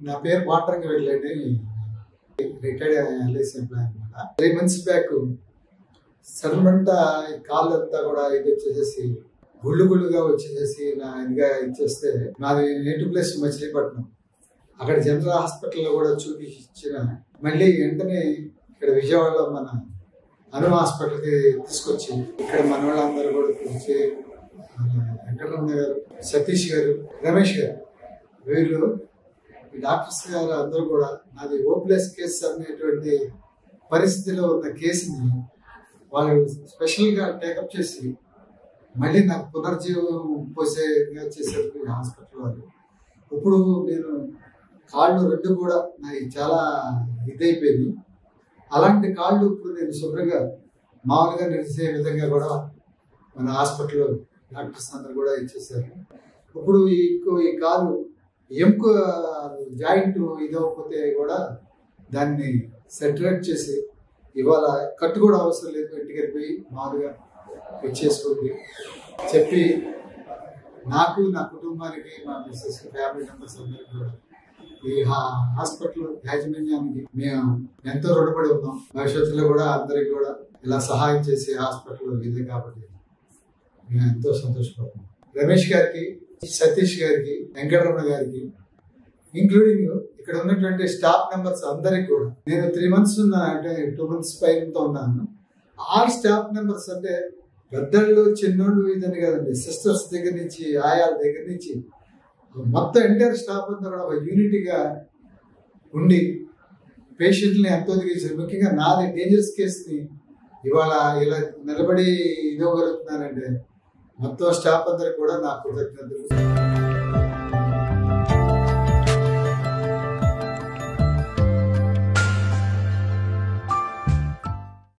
నా పేరు వాటరంగ వెళ్ళండి, రిటైర్డ్ ఎల్ఐసి ఎంప్లాయ్ అనమాట. 3 months బ్యాక్ సడన్గా కాళ్ళు అంతా కూడా ఇది వచ్చేసేసి గుళ్ళుగా వచ్చేసేసి నా ఇదిగా ఇచ్చేస్తే నాది నేటివ్ ప్లేస్ మచిలీపట్నం. అక్కడ జనరల్ హాస్పిటల్లో కూడా చూపించిన మళ్ళీ వెంటనే ఇక్కడ విజయవాడలో మన అను హాస్పిటల్కి తీసుకొచ్చి ఇక్కడ మన వాళ్ళందరూ కూడా పిలిచి వెంకటరమణ గారు, సతీష్ గారు, రమేష్ గారు, వీళ్ళు డాక్టర్స్ గారు అందరూ కూడా నాది హోప్లెస్ కేసు అనేటువంటి పరిస్థితిలో ఉన్న కేసుని వాళ్ళు స్పెషల్గా టేకప్ చేసి మళ్ళీ నాకు పునర్జీవం పోసేగా చేశారు హాస్పిటల్ వాళ్ళు. ఇప్పుడు నేను కాళ్ళు 2 కూడా నాకు చాలా ఇదైపోయింది. అలాంటి కాళ్ళు ఇప్పుడు నేను శుభ్రంగా మామూలుగా నడిచే విధంగా కూడా మన హాస్పిటల్లో డాక్టర్స్ అందరూ కూడా ఇచ్చేసారు. ఇప్పుడు ఈ కాలు ఎముక జాయింట్ ఇదవకపోతే కూడా దాన్ని సెటరేట్ చేసి ఇవాళ కట్టు కూడా అవసరం లేదు, ఇంటికి వెళ్ళిపోయి మామూలుగా ఇచ్చేసుకుంది చెప్పి నాకు, నా కుటుంబానికి, మా మిస్సెస్, ఫ్యామిలీ మెంబర్స్ అందరికీ కూడా ఈ హాస్పిటల్ యాజమాన్యానికి మేము ఎంతో రుణపడి ఉన్నాం. భవిష్యత్తులో కూడా అందరికి కూడా ఇలా సహాయం చేసే హాస్పిటల్ ఇదే కాబట్టి మేము ఎంతో సంతోషపడుతున్నాం. రమేష్ గారికి, సతీష్ గారికి, వెంకటరమణ గారికి, ఇంక్లూడింగ్ ఇక్కడ ఉన్నటువంటి స్టాఫ్ మెంబర్స్ అందరికి కూడా నేను 3 months ఉన్నాను, అంటే 2 months పైనతో ఉన్నాను. ఆల్ స్టాఫ్ మెంబర్స్ అంటే పెద్దళ్ళు చిన్నోళ్ళు ఇదని కదండి, సిస్టర్స్ దగ్గర నుంచి, ఆయాల దగ్గర నుంచి మొత్తం ఎంటైర్ స్టాఫ్ అంతా కూడా ఒక యూనిటీగా ఉండి పేషెంట్ని ఎంతో దిగేసారు. ముఖ్యంగా నాది డేంజరస్ కేసుని ఇవాళ ఇలా నిలబడి ఇవ్వగలుగుతున్నానంటే మొత్తం స్టాఫ్ అందరికి కూడా నా కృతజ్ఞతలు.